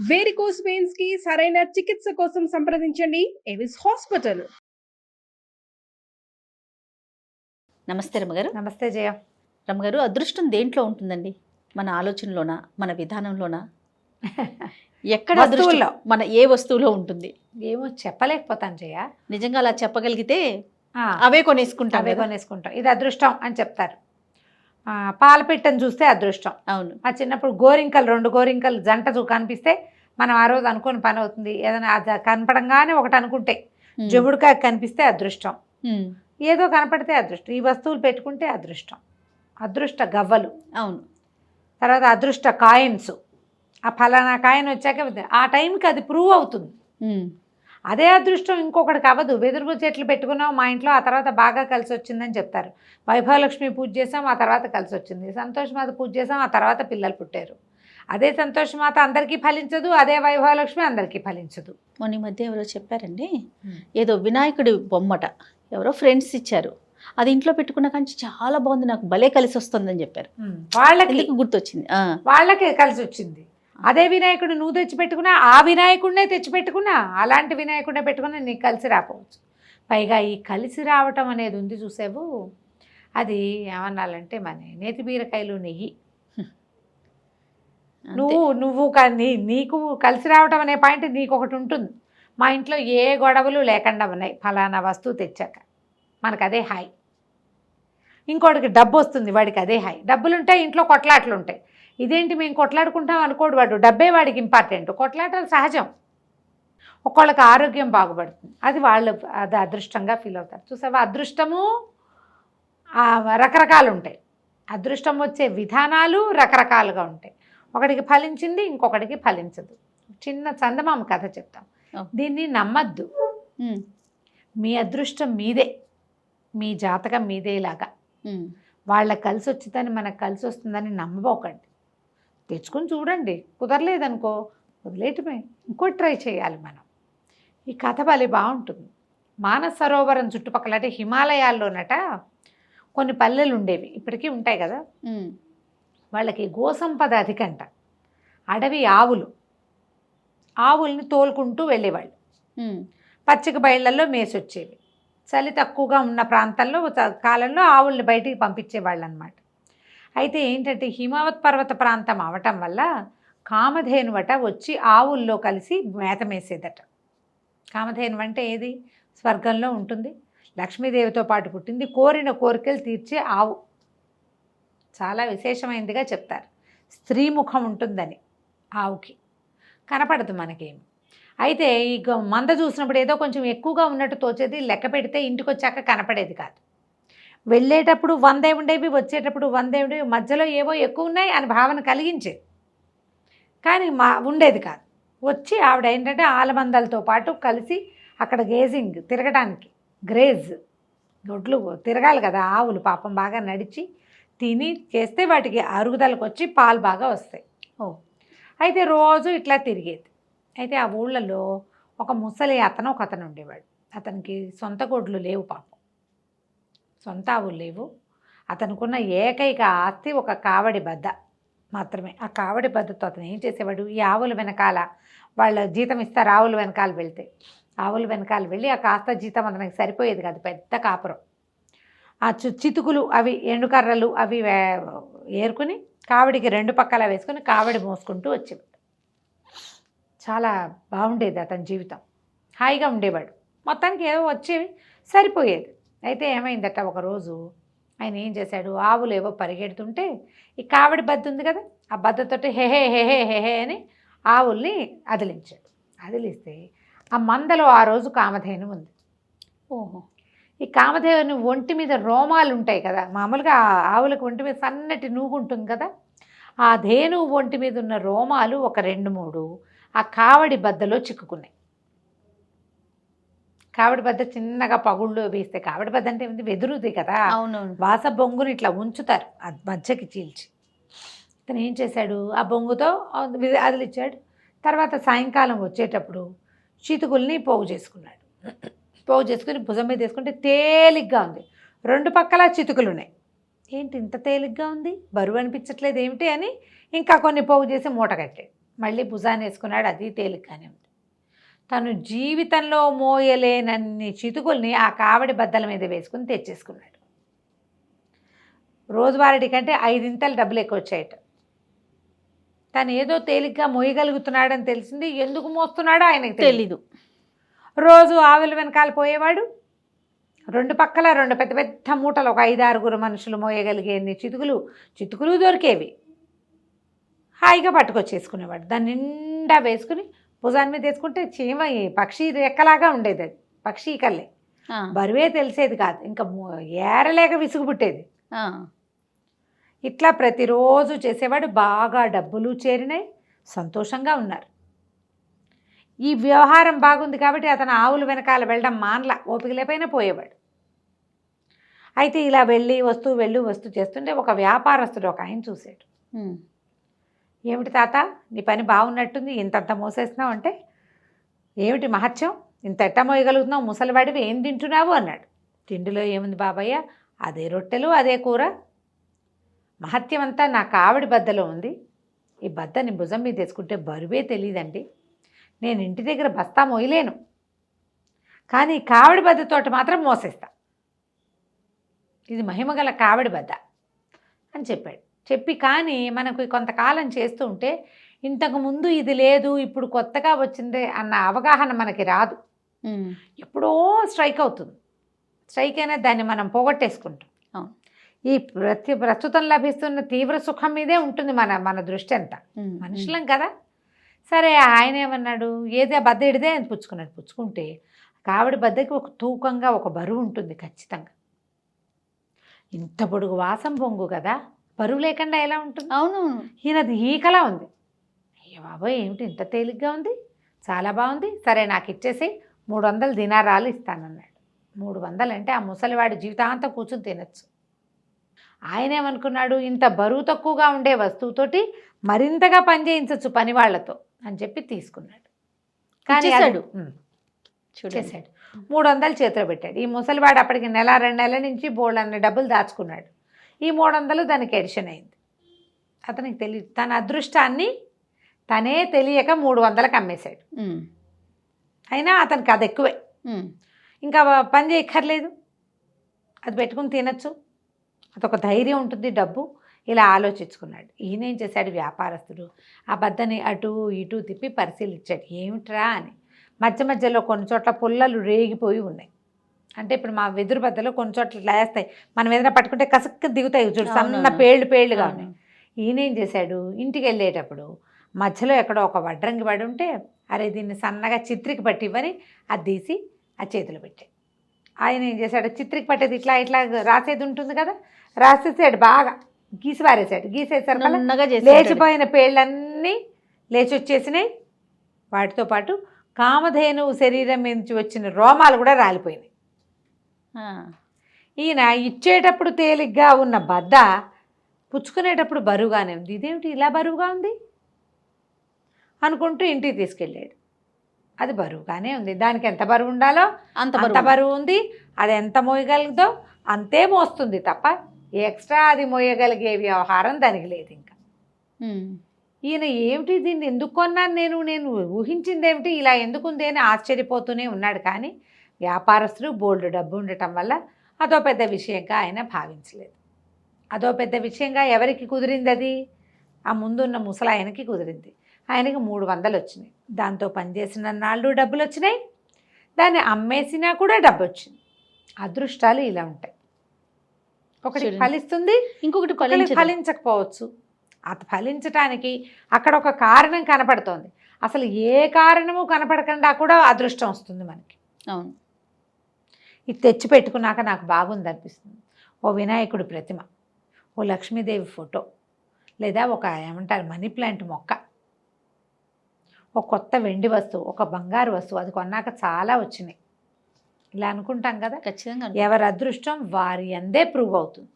Varicose veins కి సరైన చికిత్స కోసం సంప్రదించండి ఎవిస్ హాస్పిటల్. నమస్తే రమ్మగారు. నమస్తే జయ. రమ్మగారు, అదృష్టం దేంట్లో ఉంటుందండి? మన ఆలోచనలోనా, మన విధానంలోనా, ఎక్కడ అదృష్టం మన ఏ వస్తువులో ఉంటుంది? ఏమో చెప్పలేకపోతాను జయ. నిజంగా అలా చెప్పగలిగితే అవే కొనేసుకుంటాం. ఇది అదృష్టం అని చెప్తారు. పాల పిట్టను చూస్తే అదృష్టం. అవును. మా చిన్నప్పుడు గోరింకలు, 2 గోరింకలు జంట కనిపిస్తే మనం ఆ రోజు అనుకుని పని అవుతుంది. ఏదైనా అది కనపడంగానే ఒకటి అనుకుంటే, జముడికాయ కనిపిస్తే అదృష్టం, ఏదో కనపడితే అదృష్టం. ఈ వస్తువులు పెట్టుకుంటే అదృష్టం. అదృష్ట గవ్వలు, అవును. తర్వాత అదృష్ట కాయిన్స్. ఆ ఫలానా కాయిన్ వచ్చాక ఆ టైంకి అది ప్రూవ్ అవుతుంది. అదే అదృష్టం ఇంకొకటికి అవ్వదు. వెదురు చెట్లు పెట్టుకున్నాం మా ఇంట్లో, ఆ తర్వాత బాగా కలిసి వచ్చిందని చెప్తారు. వైభవలక్ష్మి పూజ చేసాం, ఆ తర్వాత కలిసి వచ్చింది. సంతోషమాత పూజ చేసాం, ఆ తర్వాత పిల్లలు పుట్టారు. అదే సంతోషమాత అందరికీ ఫలించదు, అదే వైభవలక్ష్మి అందరికీ ఫలించదు. మొన్న మధ్య ఎవరో చెప్పారండి, ఏదో వినాయకుడి బొమ్మట ఎవరో ఫ్రెండ్స్ ఇచ్చారు, అది ఇంట్లో పెట్టుకున్న కానీ చాలా బాగుంది, నాకు భలే కలిసి వస్తుందని చెప్పారు. వాళ్ళకి గుర్తొచ్చింది, వాళ్ళకే కలిసి వచ్చింది. అదే వినాయకుడు నువ్వు తెచ్చిపెట్టుకున్నా, ఆ వినాయకుడినే తెచ్చిపెట్టుకున్నా, అలాంటి వినాయకుడినే పెట్టుకున్నా నీకు కలిసి రాకపోవచ్చు. పైగా ఈ కలిసి రావటం అనేది ఉంది చూసావు, అది ఏమన్నాలంటే మన నేతి బీరకాయలు నెయ్యి. నువ్వు నీకు కలిసి రావటం అనే పాయింట్ నీకు ఒకటి ఉంటుంది. మా ఇంట్లో ఏ గొడవలు లేకుండా ఉన్నాయి ఫలానా వస్తువు తెచ్చాక, మనకు అదే హాయ్. ఇంకోటికి డబ్బు వస్తుంది, వాడికి అదే హాయ్. డబ్బులుంటాయి, ఇంట్లో కొట్లాట్లు ఉంటాయి. ఇదేంటి మేము కొట్లాడుకుంటాం అనుకోడు వాడు, డబ్బే వాడికి ఇంపార్టెంట్. కొట్లాటలు సహజం. ఒక్కొక్కళ్ళకి ఆరోగ్యం బాగుపడుతుంది, అది వాళ్ళు అది అదృష్టంగా ఫీల్ అవుతారు. చూసావా, అదృష్టము రకరకాలు ఉంటాయి. అదృష్టం వచ్చే విధానాలు రకరకాలుగా ఉంటాయి. ఒకటికి ఫలించింది, ఇంకొకటికి ఫలించదు. చిన్న చందమామ కథ చెప్తాం, దీన్ని నమ్మద్దు. మీ అదృష్టం మీదే, మీ జాతకం మీదేలాగా. వాళ్ళకి కలిసి వచ్చిందని మనకు కలిసి వస్తుందని నమ్మబోకండి. తెచ్చుకొని చూడండి, కుదరలేదనుకో వదిలేయటమే, ఇంకోటి ట్రై చేయాలి మనం. ఈ కథ భలే బాగుంటుంది. మానస సరోవరం చుట్టుపక్కల, అంటే హిమాలయాల్లోనట కొన్ని పల్లెలు ఉండేవి, ఇప్పటికీ ఉంటాయి కదా. వాళ్ళకి గోసంపద అధికంట. అడవి ఆవుల్ని తోలుకుంటూ వెళ్ళేవాళ్ళు. పచ్చిక బయళ్ళల్లో మేసొచ్చేవి. చలి తక్కువగా ఉన్న ప్రాంతాల్లో కాలంలో ఆవుల్ని బయటికి పంపించేవాళ్ళు అనమాట. అయితే ఏంటంటే హిమావత్ పర్వత ప్రాంతం అవటం వల్ల కామధేనువట వచ్చి ఆవుల్లో కలిసి మేత మేసేదట. కామధేను అంటే ఏది? స్వర్గంలో ఉంటుంది, లక్ష్మీదేవితో పాటు పుట్టింది, కోరిన కోరికలు తీర్చే ఆవు. చాలా విశేషమైనదిగా చెప్తారు. స్త్రీ ముఖం ఉంటుందని ఆవుకి, కనపడదు మనకేమి. అయితే ఈ మంద చూసినప్పుడు ఏదో కొంచెం ఎక్కువగా ఉన్నట్టు తోచేది, లెక్క పెడితే ఇంటికి వచ్చాక కనపడేది కాదు. వెళ్ళేటప్పుడు 100 ఉండేవి, వచ్చేటప్పుడు 100 ఉండేవి, మధ్యలో ఏవో ఎక్కువ ఉన్నాయి అని భావన కలిగించేది, కానీ ఉండేది కాదు. వచ్చి ఆవిడ ఏంటంటే ఆలమందలతో పాటు కలిసి అక్కడ తిరగడానికి గ్రేజ్ గొడ్లు తిరగాలి కదా ఆవులు, పాపం బాగా నడిచి తిని చేస్తే వాటికి అరుగుదలకు వచ్చి పాలు బాగా వస్తాయి. అయితే రోజు ఇట్లా తిరిగేది. అయితే ఆ ఊళ్ళలో ఒక ముసలి ఒకతను ఉండేవాడు. అతనికి సొంత గొడ్లు లేవు, పాపం సొంత ఆవులు లేవు. అతనుకున్న ఏకైక ఆస్తి ఒక కావడి బద్ద మాత్రమే. ఆ కావడి బద్దతో అతను ఏం చేసేవాడు, ఈ ఆవుల వెనకాల వాళ్ళ జీతం ఇస్తారు, ఆవుల వెనకాల వెళ్తే ఆవుల వెనకాల వెళ్ళి ఆ కాస్త జీతం అతనికి సరిపోయేది కాదు, పెద్ద కాపురం. ఆ చితుకులు అవి ఎండుకర్రలు అవి ఏరుకుని కావడికి 2 పక్కల వేసుకుని కావడి మోసుకుంటూ వచ్చేవాడు. చాలా బాగుండేది అతని జీవితం, హాయిగా ఉండేవాడు. మొత్తానికి ఏదో వచ్చేవి, సరిపోయేది. అయితే ఏమైందట, ఒకరోజు ఆయన ఏం చేశాడు, ఆవులు ఏవో పరిగెడుతుంటే ఈ కావడి బద్ద ఉంది కదా, ఆ బద్దతోటి హెహే హెహే హెహే అని ఆవుల్ని అదిలించాడు. అదిలిస్తే ఆ మందలో ఆ రోజు కామధేను ఉంది. ఓహో, ఈ కామధేను ఒంటి మీద రోమాలు ఉంటాయి కదా, మామూలుగా ఆవులకు ఒంటి మీద సన్నటి నూగు ఉంటుంది కదా, ఆ ధేను ఒంటి మీద ఉన్న రోమాలు ఒక 2-3 ఆ కావడి బద్దలో చిక్కుకున్నాయి. కావడి బద్ద చిన్నగా పగుళ్ళు వేస్తే, కావడి బద్ద అంటే వెదురుది కదా, వాస బొంగుని ఇట్లా ఉంచుతారు ఆ మధ్యకి చీల్చి. ఇతను ఏం చేశాడు, ఆ బొంగుతో అదిలిచ్చాడు. తర్వాత సాయంకాలం వచ్చేటప్పుడు చితుకుల్ని పోగు చేసుకున్నాడు. పోగు చేసుకుని భుజం మీద వేసుకుంటే తేలిగ్గా ఉంది, 2 పక్కల చితుకులు ఉన్నాయి. ఏంటి ఇంత తేలిగ్గా ఉంది, బరువు అనిపించట్లేదు ఏమిటి అని ఇంకా కొన్ని పోగు చేసి మూట కట్టాడు. మళ్ళీ భుజాన్ని వేసుకున్నాడు, అది తేలిగ్గానే ఉంది. తను జీవితంలో మోయలేనన్ని చితుకుల్ని ఆ కావడి బద్దల మీద వేసుకుని తెచ్చేసుకున్నాడు. రోజువారీ కంటే 5 డబ్బులు ఎక్కువ వచ్చాయట. తను ఏదో తేలిగ్గా మోయగలుగుతున్నాడని తెలిసింది. ఎందుకు మోస్తున్నాడో ఆయనకు తెలీదు. రోజు ఆవుల వెనకాల పోయేవాడు. 2 పక్కల 2 పెద్ద పెద్ద మూటలు, ఒక 5-6 మనుషులు మోయగలిగేన్ని చితుకులు దొరికేవి. హాయిగా పట్టుకొచ్చేసుకునేవాడు. దాన్ని నిండా వేసుకుని భుజాన్ని మీద వేసుకుంటే చీమ పక్షి రెక్కలాగా ఉండేది. అది పక్షి కల్లే, బరువే తెలిసేది కాదు. ఇంకా ఏరలేక విసుగు పుట్టేది. ఇట్లా ప్రతిరోజు చేసేవాడు. బాగా డబ్బులు చేరినాయి, సంతోషంగా ఉన్నారు. ఈ వ్యవహారం బాగుంది కాబట్టి అతను ఆవుల వెనకాల వెళ్ళడం మానల, ఓపిక లేకపోయినా పోయేవాడు. అయితే ఇలా వెళ్ళి వస్తూ చేస్తుంటే ఒక వ్యాపారస్తుడు ఒక ఆయన చూశాడు. ఏమిటి తాత, నీ పని బాగున్నట్టుంది, ఇంతంత మోసేస్తున్నావు అంటే, ఏమిటి మహత్యం, ఇంత ఎట్ట మోయగలుగుతున్నావు, ముసలివాడివి, ఏం తింటున్నావు అన్నాడు. తిండిలో ఏముంది బాబయ్య, అదే రొట్టెలు అదే కూర. మహత్యం అంతా నా కావిడి బద్దలో ఉంది. ఈ బద్దని భుజం మీద తెచ్చుకుంటే బరువే తెలియదండి. నేను ఇంటి దగ్గర బస్తా మోయలేను, కానీ కావిడి బద్దతోటి మాత్రం మోసేస్తా. ఇది మహిమగల కావిడి బద్ద అని చెప్పాడు. చెప్పి కానీ మనకు కొంతకాలం చేస్తూ ఉంటే ఇంతకుముందు ఇది లేదు, ఇప్పుడు కొత్తగా వచ్చిందే అన్న అవగాహన మనకి రాదు. ఎప్పుడో స్ట్రైక్ అవుతుంది. స్ట్రైక్ అయినా దాన్ని మనం పోగొట్టేసుకుంటాం. ఈ ప్రస్తుతం లభిస్తున్న తీవ్ర సుఖం మీదే ఉంటుంది మన దృష్టి అంతా. మనుషులం కదా. సరే, ఆయన ఏమన్నాడు, ఏదే బద్ద ఇడిదే అని పుచ్చుకున్నాడు. పుచ్చుకుంటే కావిడి బద్దకి ఒక తూకంగా ఒక బరువు ఉంటుంది ఖచ్చితంగా. ఇంత పొడుగు వాసం పొంగు కదా, బరువు లేకుండా ఎలా ఉంటుంది? అవును, ఈయనది ఈకలా ఉంది. అయ్యో బాబోయ్, ఏమిటి ఇంత తేలిగ్గా ఉంది, చాలా బాగుంది, సరే నాకు ఇచ్చేసి 300 దినారాలు ఇస్తానన్నాడు. 300 అంటే ఆ ముసలివాడి జీవితాంతం కూర్చొని తినచ్చు. ఆయన ఏమనుకున్నాడు, ఇంత బరువు తక్కువగా ఉండే వస్తువుతోటి మరింతగా పనిచేయించవచ్చు పని వాళ్లతో అని చెప్పి తీసుకున్నాడు. కానీ చేశాడు. 300 చేతిలో పెట్టాడు. ఈ ముసలివాడు అప్పటికి 1-2 నెలల నుంచి బోళ్ళన్ని డబ్బులు దాచుకున్నాడు. ఈ 300 దానికి ఎడిషన్ అయింది. అతనికి తెలియదు. తన అదృష్టాన్ని తనే తెలియక 300కి అమ్మేశాడు. అయినా అతనికి అది ఎక్కువే. ఇంకా పని చేయక్కర్లేదు, అది పెట్టుకుని తినచ్చు, అదొక ధైర్యం ఉంటుంది, డబ్బు. ఇలా ఆలోచించుకున్నాడు. ఈయన ఏం చేశాడు, వ్యాపారస్తుడు ఆ బద్దని అటు ఇటు తిప్పి పరిశీలించాడు. ఏమిట్రా అని. మధ్యలో కొన్ని చోట్ల పుల్లలు రేగిపోయి ఉన్నాయి. అంటే ఇప్పుడు మా వెదురు బద్దలో కొన్ని చోట్ల లేస్తాయి, మనం ఏదైనా పట్టుకుంటే కసక్కు దిగుతాయి చూడు, సన్న పేళ్ళుగా ఉన్నాయి. ఈయన ఏం చేశాడు, ఇంటికి వెళ్ళేటప్పుడు మధ్యలో ఎక్కడో ఒక వడ్రంగి పడి ఉంటే, అరే దీన్ని సన్నగా చిత్రికి పట్టి ఇవ్వని అది తీసి ఆ చేతిలో పెట్టాడు. ఆయన ఏం చేశాడు, చిత్రికి పట్టేది ఇట్లా రాసేది ఉంటుంది కదా, రాసేసాడు, బాగా గీసి పారేసాడు. గీసేసరికి లేచిపోయిన పేళ్ళన్నీ లేచి వచ్చేసినాయి. వాటితో పాటు కామధేనువు శరీరం నుంచి వచ్చిన రోమాలు కూడా రాలిపోయినాయి. ఈయన ఇచ్చేటప్పుడు తేలిగ్గా ఉన్న బద్ద పుచ్చుకునేటప్పుడు బరువుగానే ఉంది. ఇదేమిటి ఇలా బరువుగా ఉంది అనుకుంటూ ఇంటికి తీసుకెళ్ళాడు. అది బరువుగానే ఉంది. దానికి ఎంత బరువు ఉండాలో అంత బరువు ఉంది. అది ఎంత మోయగలుగుదో అంతే మోస్తుంది తప్ప ఎక్స్ట్రా అది మోయగలిగే వ్యవహారం దానికి లేదు. ఇంకా ఈయన ఏమిటి, దీన్ని ఎందుకు కొన్నాను నేను ఊహించింది ఏమిటి, ఇలా ఎందుకుంది అని ఆశ్చర్యపోతూనే ఉన్నాడు. కానీ వ్యాపారస్తుడు బోల్డ్ డబ్బు ఉండటం వల్ల అదో పెద్ద విషయంగా ఆయన భావించలేదు. అదో పెద్ద విషయంగా ఎవరికి కుదిరింది, అది ఆ ముందున్న ముసలాయనకి కుదిరింది. ఆయనకి 300 వచ్చినాయి. దాంతో పనిచేసిన నాళ్ళు డబ్బులు వచ్చినాయి, దాన్ని అమ్మేసినా కూడా డబ్బు వచ్చింది. అదృష్టాలు ఇలా ఉంటాయి. ఒకటి ఫలిస్తుంది, ఇంకొకటి ఫలించకపోవచ్చు. అది ఫలించటానికి అక్కడ ఒక కారణం కనపడుతోంది. అసలు ఏ కారణము కనపడకుండా కూడా అదృష్టం వస్తుంది మనకి. అవును, ఇది తెచ్చి పెట్టుకున్నాక నాకు బాగుంది అనిపిస్తుంది. ఓ వినాయకుడి ప్రతిమ, ఓ లక్ష్మీదేవి ఫోటో, లేదా ఒక ఏమంటారు మనీ ప్లాంట్ మొక్క, ఒక కొత్త వెండి వస్తువు, ఒక బంగారు వస్తువు, అది కొన్నాక చాలా వచ్చినాయి. ఇలా అనుకుంటాం కదా. ఖచ్చితంగా ఎవరి అదృష్టం వారి అందే ప్రూవ్ అవుతుంది.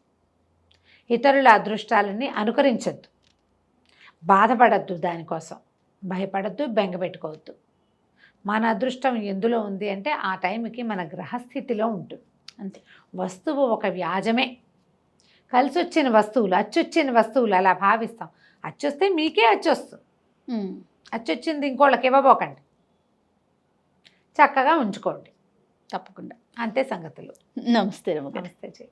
ఇతరుల అదృష్టాలని అనుకరించద్దు, బాధపడద్దు, దానికోసం భయపడద్దు, బెంగ పెట్టుకోవద్దు. మన అదృష్టం ఎందులో ఉంది అంటే ఆ టైంకి మన గ్రహస్థితిలో ఉంటుంది అంతే. వస్తువు ఒక వ్యాజమే. కలిసి వచ్చిన వస్తువులు, అచ్చొచ్చిన వస్తువులు అలా భావిస్తాం. అచ్చొస్తే మీకే అచ్చొస్తుంది, అచ్చొచ్చింది ఇంకోళ్ళకి ఇవ్వబోకండి, చక్కగా ఉంచుకోండి. తప్పకుండా. అంతే సంగతులు. నమస్తే రమ్మగారు. నమస్తే చెయ్యి.